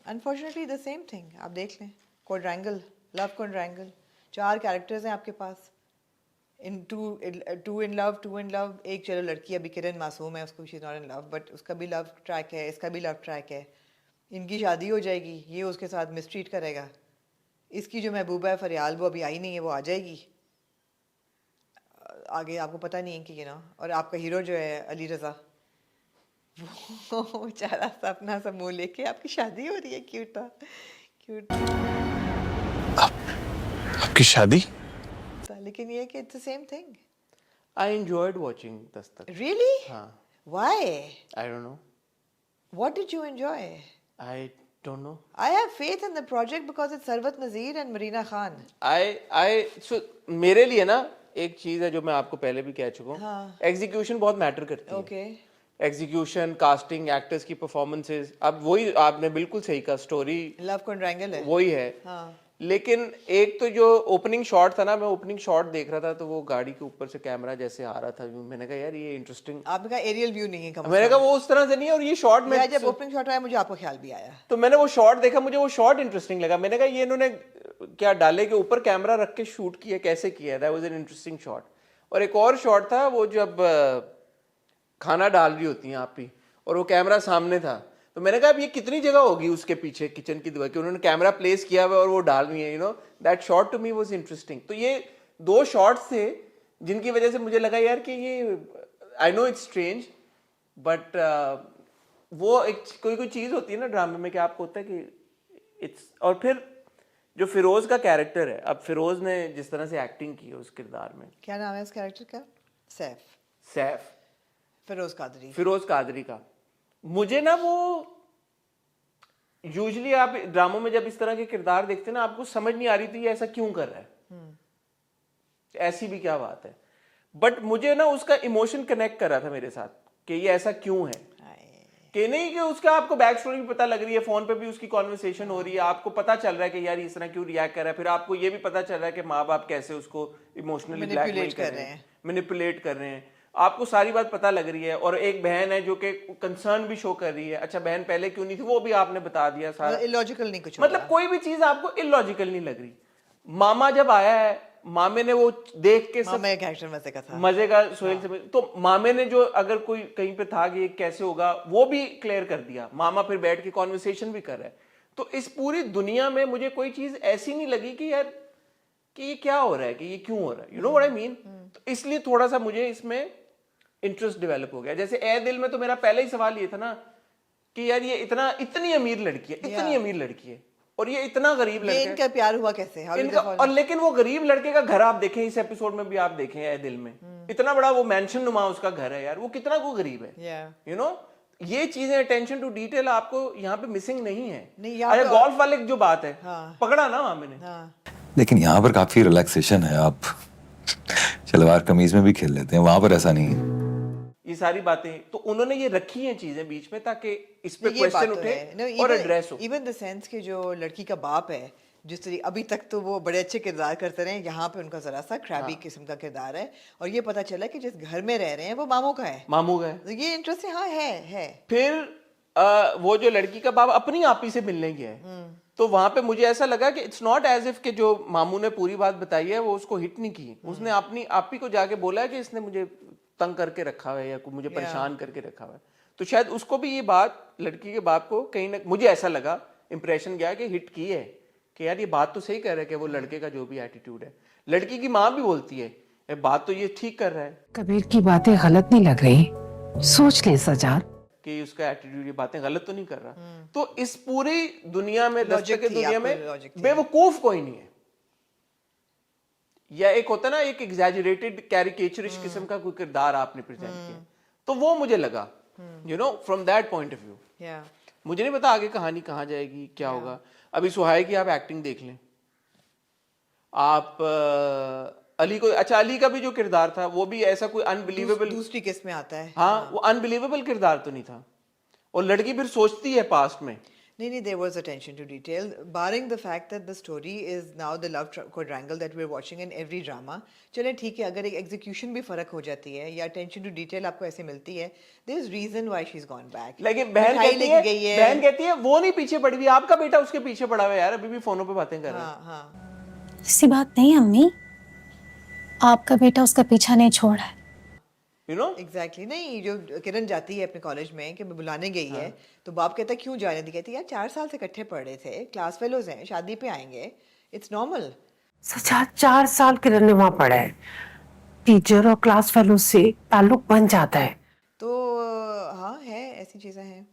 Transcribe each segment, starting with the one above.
Unfortunately the same thing. आप देख लें क्वाड्रेंगल, लव क्वाड्रेंगल, 4 कैरेक्टर्स हैं आपके पास। इन टू इन लव। एक चलो लड़की अभी किरण मासूम है, उसको she is not in love, but उसका भी लव ट्रैक है, इसका भी लव ट्रैक है। इनकी शादी हो जाएगी, ये उसके साथ मिसट्रीट करेगा। इसकी जो महबूबा है फरियाल, वो अभी आई नहीं है, वो आ जाएगी। आगे आपको पता नहीं है कि और आपका हीरो जो है अली रज़ा, वो बेचारा सा अपना सा मुंह लेके आपकी शादी हो रही है। क्यूट था, क्यूट आपकी शादी? था। लेकिन ये कि it's the same thing. I enjoyed watching Dastak. Really? हाँ. Why? I don't know. What did you enjoy? I don't know. I have faith in the project because it's Sarwat Nazir and Marina Khan. So मेरे लिए ना एक चीज है जो मैं आपको पहले भी कह चुका हूँ. हाँ. एग्जीक्यूशन बहुत मैटर करती है. Okay. एग्जीक्यूशन, कास्टिंग, एक्टर्स की परफॉर्मेंसेस. अब वही आपने बिल्कुल सही कहा, स्टोरी Love Quadrangle है. वही है. हाँ. लेकिन एक तो जो ओपनिंग शॉट था ना, मैं ओपनिंग शॉट देख रहा था तो वो गाड़ी के ऊपर से कैमरा जैसे आ रहा था, मैंने कहा यार ये इंटरेस्टिंग. आपने कहा एरियल व्यू नहीं है कम। मैंने कहा वो उस तरह से नहीं है. और ये शॉट में जब ओपनिंग शॉट आया मुझे आपका ख्याल भी आया, तो मैंने वो शॉट देखा, मुझे वो शॉट इंटरेस्टिंग लगा. मैंने कहा ये इन्होंने क्या डाले के ऊपर कैमरा रख के शूट किया, कैसे किया. That was an interesting shot. और एक और शॉट था वो जब खाना डाल रही होती हैं आप ही, और वो कैमरा सामने था, तो मैंने कहा अब ये कितनी जगह होगी उसके पीछे किचन की दीवार कि उन्होंने कैमरा प्लेस किया हुआ और वो डाल रही है. That shot to me was interesting. तो ये 2 शॉट्स थे जिनकी वजह से मुझे लगा यार कि ये, I know it's strange, but वो एक कोई चीज होती है ना ड्रामे में कि आपको होता है कि इट्स. और फिर जो फिरोज का कैरेक्टर है, अब फिरोज ने जिस तरह से एक्टिंग की है उस किरदार में. क्या नाम है उस कैरेक्टर का? सैफ, फिरोज कादरी का. मुझे ना वो यूजुअली आप ड्रामों में जब इस तरह के किरदार देखते हैं ना, आपको समझ नहीं आ रही थी ये ऐसा क्यों कर रहा है, ऐसी भी क्या बात है. बट मुझे ना उसका इमोशन कनेक्ट कर रहा था मेरे साथ कि ये ऐसा क्यों है. कि नहीं कि उसका आपको बैक स्टोरी भी पता लग रही है, फोन पे भी उसकी कॉन्वर्सेशन हो रही है, आपको पता चल रहा है कि यार इस तरह क्यों रिएक्ट कर रहा है. फिर आपको ये भी पता चल रहा है कि माँ बाप कैसे उसको इमोशनली ब्लैकमेल कर रहे हैं, मैनिपुलेट कर रहे हैं. आपको सारी बात पता लग रही है. और एक बहन है जो कि कंसर्न भी शो कर रही है. अच्छा बहन पहले क्यों नहीं थी वो भी आपने बता दिया सारा. इलॉजिकल नहीं कुछ, मतलब कोई भी चीज आपको इलॉजिकल नहीं लग रही. मामा जब आया है, मामे ने वो देख के मामा एक एक्टर मजे का था, मजे का सोहेल से. तो मामे ने जो अगर कोई कहीं पे था कि कैसे होगा वो भी क्लियर कर दिया. मामा फिर बैठ के कॉन्वर्सेशन भी कर रहा है. तो इस पूरी दुनिया में मुझे कोई चीज ऐसी नहीं लगी कि यार कि ये क्या हो रहा है, कि ये क्यों हो रहा है. You know what I mean. तो इसलिए थोड़ा सा मुझे इसमें इंटरेस्ट डेवलप हो गया. जैसे ए दिल में तो मेरा पहले ही सवाल ये था ना कि यार ये इतनी अमीर लड़की है, इतनी अमीर लड़की है, और ये इतना गरीब लड़का है, इनका प्यार हुआ कैसे इनका. और लेकिन वो गरीब लड़के का घर आप देखें, इस एपिसोड में भी आप देखें ए दिल में, इतना बड़ा वो मेंशन नुमा उसका घर है यार, वो कितना को गरीब है. यू नो ये चीजें अटेंशन टू डिटेल आपको यहाँ पे मिसिंग नहीं है. अरे गोल्फ वाले जो बात है, पकड़ा ना वहां मैंने. लेकिन यहाँ पर काफी रिलैक्सेशन है, आप सलवार कमीज में भी खेल लेते हैं, वहां पर ऐसा नहीं है. ये सारी बातें तो उन्होंने ये रखी हैं चीजें बीच में ताकि इस पे क्वेश्चन उठे और एड्रेस हो. इवन द सेंस कि जो लड़की का बाप है, जिस तरीके अभी तक तो वो बड़े अच्छे किरदार करते रहे, यहाँ पे उनका जरा सा क्रैबी किस्म का किरदार है. और ये पता चला कि जिस घर में रह रहे हैं वो मामू का है. तो ये इंटरेस्टिंग. हाँ है. फिर वो जो लड़की का बाप अपनी आपी से मिलने गया है, तो वहां पे मुझे ऐसा लगा कि इट्स नॉट एज इफ कि जो मामू ने पूरी बात बताई है वो उसको हिट नहीं की. उसने अपनी आपी को जाके बोला है कि इसने मुझे तंग करके रखा है या मुझे परेशान करके रखा है. तो शायद उसको भी ये बात लड़की के बाप को कहीं ना, मुझे ऐसा लगा, इंप्रेशन गया कि हिट की है कि यार ये बात तो सही कर रहा है कि वो लड़के का जो भी एटीट्यूड है. लड़की की माँ भी बोलती है बात तो ये ठीक कर रहा है. कबीर की बातें गलत नहीं लग रही, सोच ले सजार कि उसका एटीट्यूड, ये बातें गलत तो नहीं कर रहा. तो इस पूरी दुनिया में, दस्तक की दुनिया में बेवकूफ कोई नहीं है. या एक होता ना एक एग्जैजरेटेड कैरिकेचरिश किस्म का कोई किरदार आपने प्रेजेंट किया, तो वो मुझे लगा you know from that point of view. मुझे नहीं पता आगे कहानी कहाँ जाएगी, क्या होगा. अभी सुहाई की आप एक्टिंग देख लें, आप अली को, अच्छा अली का भी जो किरदार था वो भी ऐसा कोई अनबिलीवेबल दूसरी किस्म में आता है. हाँ वो अनबिलीवेबल किरदार तो नहीं था. और लड़की फिर सोचती है पास्ट में, नहीं, there was attention to detail, barring the fact that the story is now the love quadrangle that we're watching in every drama. चलें ठीक है, अगर एक execution भी फर्क हो जाती है या attention to detail आपको ऐसे मिलती है, there is reason why she's gone back. लेकिन बहन कहती है वो नहीं पीछे पड़ी हुई, आपका बेटा उसके पीछे पड़ा हुआ है यार, अभी भी फोनों पे बातें कर रहा है। हाँ। ऐसी बात नहीं अम्मी, आपका बेटा उसका पीछा नहीं छोड़ा है। You know? Exactly. नहीं, जो किरण जाती है अपने कॉलेज में कि मैं बुलाने गई है, तो बाप कहता है क्यों जाने दी, कहती है यार 4 साल से इकट्ठे पढ़ रहे थे, क्लास फेलोज हैं, शादी पे आएंगे, इट्स नॉर्मल। सजाद 4 साल किरण ने वहां पढ़ा है, टीचर और क्लास फेलो से ताल्लुक बन जाता है। तो हाँ है, ऐसी चीजें हैं।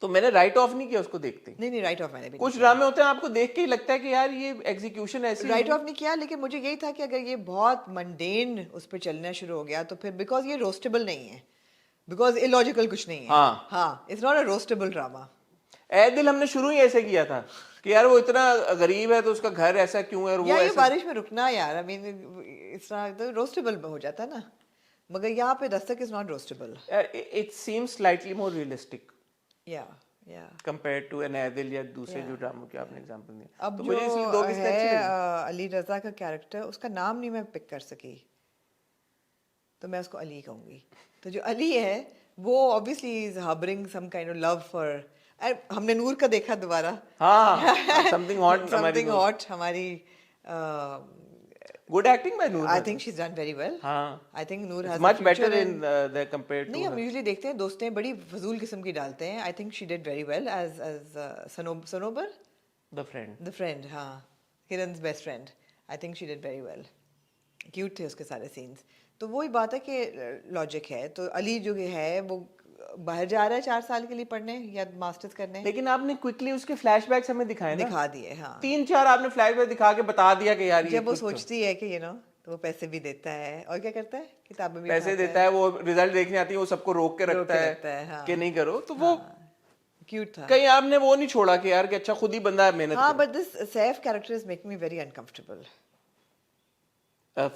तो मैंने राइट ऑफ नहीं किया उसको देखते। नहीं, राइट ऑफ मैंने भी कुछ ड्रामे होते हैं आपको देख के ही लगता है कि यार ये एग्जीक्यूशन ऐसी राइट ऑफ नहीं किया, लेकिन मुझे यही था कि अगर ये बहुत मंडेन उस पर चलना शुरू हो गया तो फिर बिकॉज ये रोस्टेबल नहीं है, बिकॉज इलॉजिकल कुछ नहीं है। हाँ, इट्स नॉट अ रोस्टेबल ड्रामा। ए दिल हमने शुरू ही ऐसे किया था कि यार वो इतना गरीब है तो उसका घर ऐसा क्यों है, और वो ये ऐसा बारिश में रुकना यार, I mean it's not roastable हो जाता ना, मगर यहाँ पे Dastak is not roastable. It seems slightly more realistic yeah compared to an एदिल या दूसरे जो ड्रामों के आपने एग्जांपल दिए। अब तो जो मुझे इसलिए दो किस्में अच्छी है लगी। अली रजा का कैरेक्टर, उसका नाम नहीं मैं पिक कर सकी, तो मैं उसको अली कहूंगी। तो जो अली है वो obviously is harbouring some kind of love for, हमने नूर का देखा दोबारा। हाँ, समथिंग हॉट हमारी good acting by Noor. I think she is done very well. हाँ, I think Noor has much better in the compared to. नहीं, हम यूजुअली देखते हैं दोस्तें बड़ी फजूल किस्म की डालते हैं। I think she did very well as Sanobar the friend. हाँ, Kiran's best friend. I think she did very well, cute थे उसके सारे सीन्स। तो वही बात है कि लॉजिक है। तो अली जो है वो बाहर जा रहा है 4 साल के लिए पढ़ने या मास्टर्स करने, लेकिन आपने क्विकली उसके फ्लैशबैक्स हमें दिखाए ना, दिखा दिए। हाँ, 3-4 आपने फ्लैशबैक दिखा के बता दिया कि यार ये जब वो सोचती है कि तो वो पैसे भी देता है और क्या करता है, किताबें भी पैसे देता है, वो रिजल्ट देखने आती है, वो सबको रोक के रखता है हाँ। कि नहीं करो, तो वो क्यूट था। कहीं आपने वो नहीं छोड़ा कि यार कि अच्छा खुद ही बंदा है मेहनत हाँ, but this Saif character is making me very uncomfortable.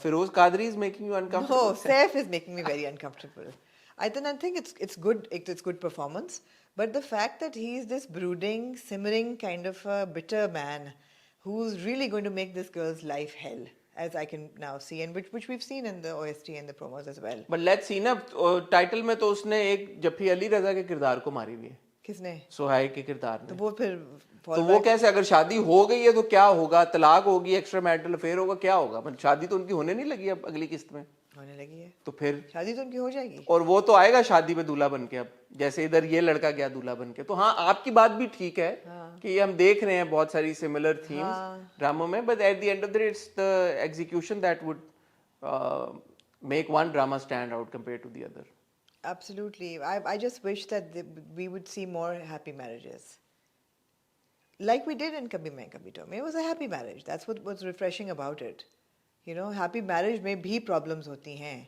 Feroz Qadri is making you uncomfortable. No, Saif is making me very uncomfortable. I think it's good. It's good performance, but the fact that he is this brooding, simmering kind of a bitter man, who's really going to make this girl's life hell, as I can now see, and which we've seen in the OST and the promos as well. But let's see ना, title में तो उसने एक जफी अली रजा के किरदार को मारी हुई है, किसने? सुहाई के किरदार तो ने। वो फिर तो वो कैसे, अगर शादी हो गई है तो क्या होगा, तलाक होगी, एक्स्ट्रा मैरिटल अफेयर होगा, क्या होगा? मतलब शादी तो उनकी होने नहीं लगी अब अगली किस्त में, होने लगी है, तो फिर शादी तो उनकी हो जाएगी। और वो तो आएगा शादी पे दूल्हा बन के, अब जैसे इधर ये लड़का गया दूल्हा बन के। तो हाँ, आपकी बात भी ठीक है कि ये हम देख रहे हैं बहुत सारी सिमिलर थीम्स ड्रामों में, but at the end of the day it's the execution that would make one drama stand out compared to the other. Absolutely. I just wish that we would see more happy marriages. Like we did in Kabhi Main Kabhi To. It was a happy marriage. That's what was refreshing about it. Happy marriage में भी problems होती हैं.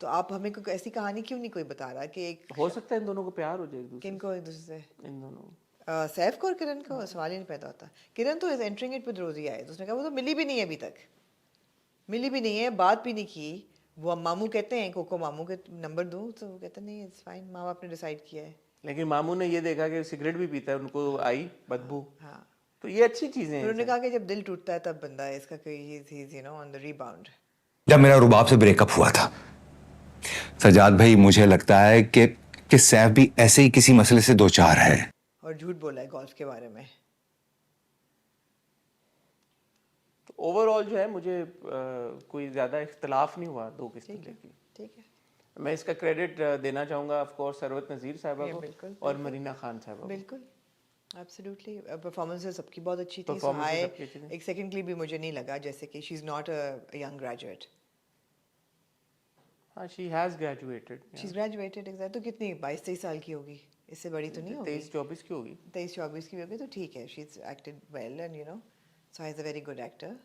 तो आप हमें कोई ऐसी कहानी क्यों नहीं कोई बता रहा कि एक हो सकता है इन दोनों को प्यार हो जाए एक दूसरे किनको एक दूसरे से, इन दोनों सैफ को और किरण को सवाल ही नहीं पैदा होता। किरण तो इज एंटरिंग इट विद रोजी आए, तो उसने कहा वो तो मिली भी नहीं है अभी तक, मिली भी नहीं है, बात भी नहीं की। वो मामू कहते हैं कोको मामू के नंबर दूं, तो वो कहते नहीं इट्स फाइन, माँ बाप ने डिसाइड किया है। लेकिन मामू ने ये देखा कि सिगरेट भी पीता है, उनको आई बदबू। हाँ, तो ये अच्छी चीजें हैं। उन्होंने कहा कि जब दिल टूटता है तब बंदा है इसका कोई ऑन द रिबाउंड। जब मेरा रुबाब से ब्रेकअप हुआ था सजाद भाई, मुझे लगता है कि सैफ भी ऐसे ही किसी मसले से दो चार है, और झूठ बोला है गोल्फ के बारे में। तो ओवरऑल जो है मुझे कोई ज्यादा इख्तलाफ नहीं हुआ दो किस्में की। ठीक है, मैं इसका क्रेडिट देना चाहूंगा ऑफ कोर्स सरवत नजीर साहिबा बिल्कुल, को और मरीना खान साहिबा को। बिल्कुल, एब्सोल्युटली। परफॉर्मेंसेस सबकी बहुत अच्छी थी। Performances सुहाय सबकी अच्छी थी। एक सेकंड के लिए भी मुझे नहीं लगा जैसे कि she is not a young graduate. हाँ, she has graduated. She is graduated exact. तो कितनी 22-23 साल की होगी, इससे बड़ी तो नहीं होगी। 23-24 की होगी। 23-24 की भी होगी तो ठीक है। She is acted well and so is a very good actor.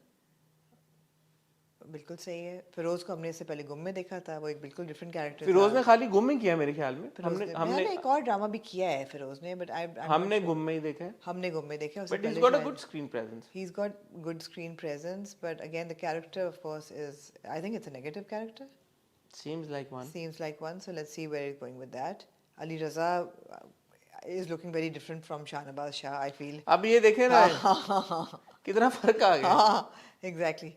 बिल्कुल सही है। फिरोज को हमने इससे पहले गुम में देखा था, वो एक बिल्कुल डिफरेंट कैरेक्टर था। फिरोज ने खाली गुम में किया मेरे ख्याल में। हमने एक और ड्रामा भी किया है फिरोज ने, बट हमने गुम में ही देखा है। हमने गुम में देखा। But he's got a good screen presence. He's got good screen presence, but again the character of course is, I think it's a negative character. Seems like one. Seems like one, so let's see where it's going with that. Ali Raza, is looking very different from Shahnawaz Shah, I feel. अब ये देखे ना कितना फर्क आ गया. Exactly.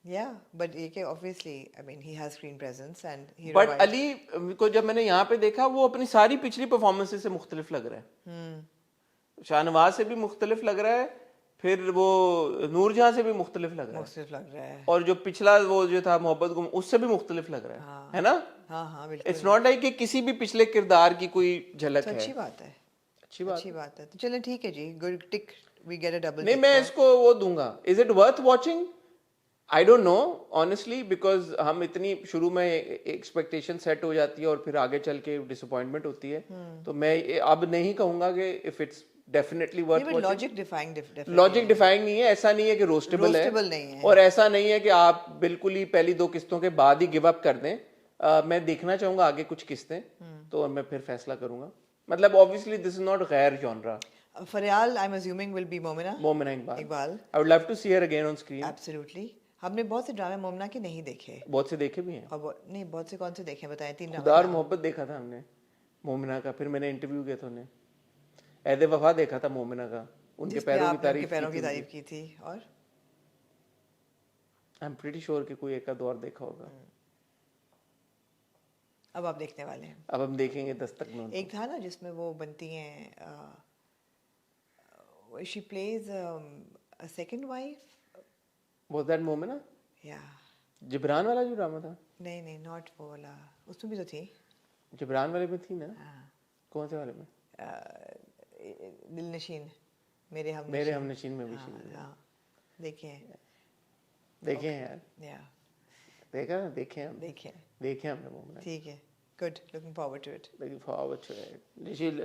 Yeah, but AK obviously, I mean, he has screen presence and he but revives. Ali को जब मैंने यहाँ पे देखा वो अपनी सारी पिछली परफॉर्मेंसेस से मुख्तलिफ लग रहा है. शाहनवाज से भी मुख्तलिफ लग रहा है, फिर वो नूरजहां से भी मुख्तलिफ लग रहा है, मुख्तलिफ लग रहा है. और जो पिछला वो जो था मोहब्बत गुम उससे भी मुख्तलिफ लग रहा है ना. हाँ बिल्कुल. इट्स नॉट लाइक कि किसी भी पिछले किरदार की कोई झलक तो है. अच्छी बात है. अच्छी बात. अच्छी बात है. तो चलें ठीक है जी. Good tick. We get a double. नहीं मैं इसको वो दूंगा. Is it worth watching? I don't know honestly, because हम इतनी शुरू में एक्सपेक्टेशन सेट हो जाती है और फिर आगे चल के डिसअपॉइंटमेंट होती है. तो मैं अब नहीं कहूंगा कि if it's definitely worth watching. Logic defying logic defying नहीं है. ऐसा नहीं है कि रोस्टेबल नहीं है. और ऐसा नहीं है कि आप बिल्कुल ही पहली 2 किस्तों के बाद ही गिव अप कर दें. मैं देखना चाहूंगा आगे कुछ किस्तें, तो मैं फिर फैसला करूंगा. मतलब ऑब्वियसली दिस इज नॉट गैर genre. Faryal I am assuming will be Momina Iqbal. I would love to see her again on screen. Absolutely. हमने बहुत से ड्रामे मोमिना के नहीं देखे. बहुत से देखे भी हैं. और नहीं बहुत से कौन से देखे बताएं. 3 खुदा और मोहब्बत देखा था हमने मोमिना का, फिर मैंने इंटरव्यू किया था उन्हें. ऐदे वफा देखा था मोमिना का, उनके पैरों की तारीफ की थी. और आई एम प्रीटी श्योर कि कोई एक आध और देखा होगा. अब आप देखने वाले हैं. अब हम देखेंगे दस्तक में. एक था ना जिसमें वो बनती हैं, she plays a second wife. Was that Momina? या जिब्रान वाला जो ड्रामा था? नहीं नॉट वो वाला. उसमें भी तो थी. जिब्रान वाले में थी ना? कौन से वाले में? दिलनशीन. मेरे हमनशीन में भी थी. देखे हैं यार. देखा ना. देखे हमने मोमिना. ठीक है. Good. Looking forward to it.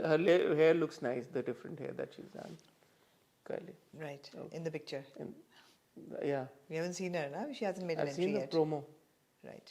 Her hair looks nice, the different hair that she's done. Curly. Right. In the picture. Yeah. We haven't seen her, na? She hasn't made an I've entry seen the yet. promo. Right.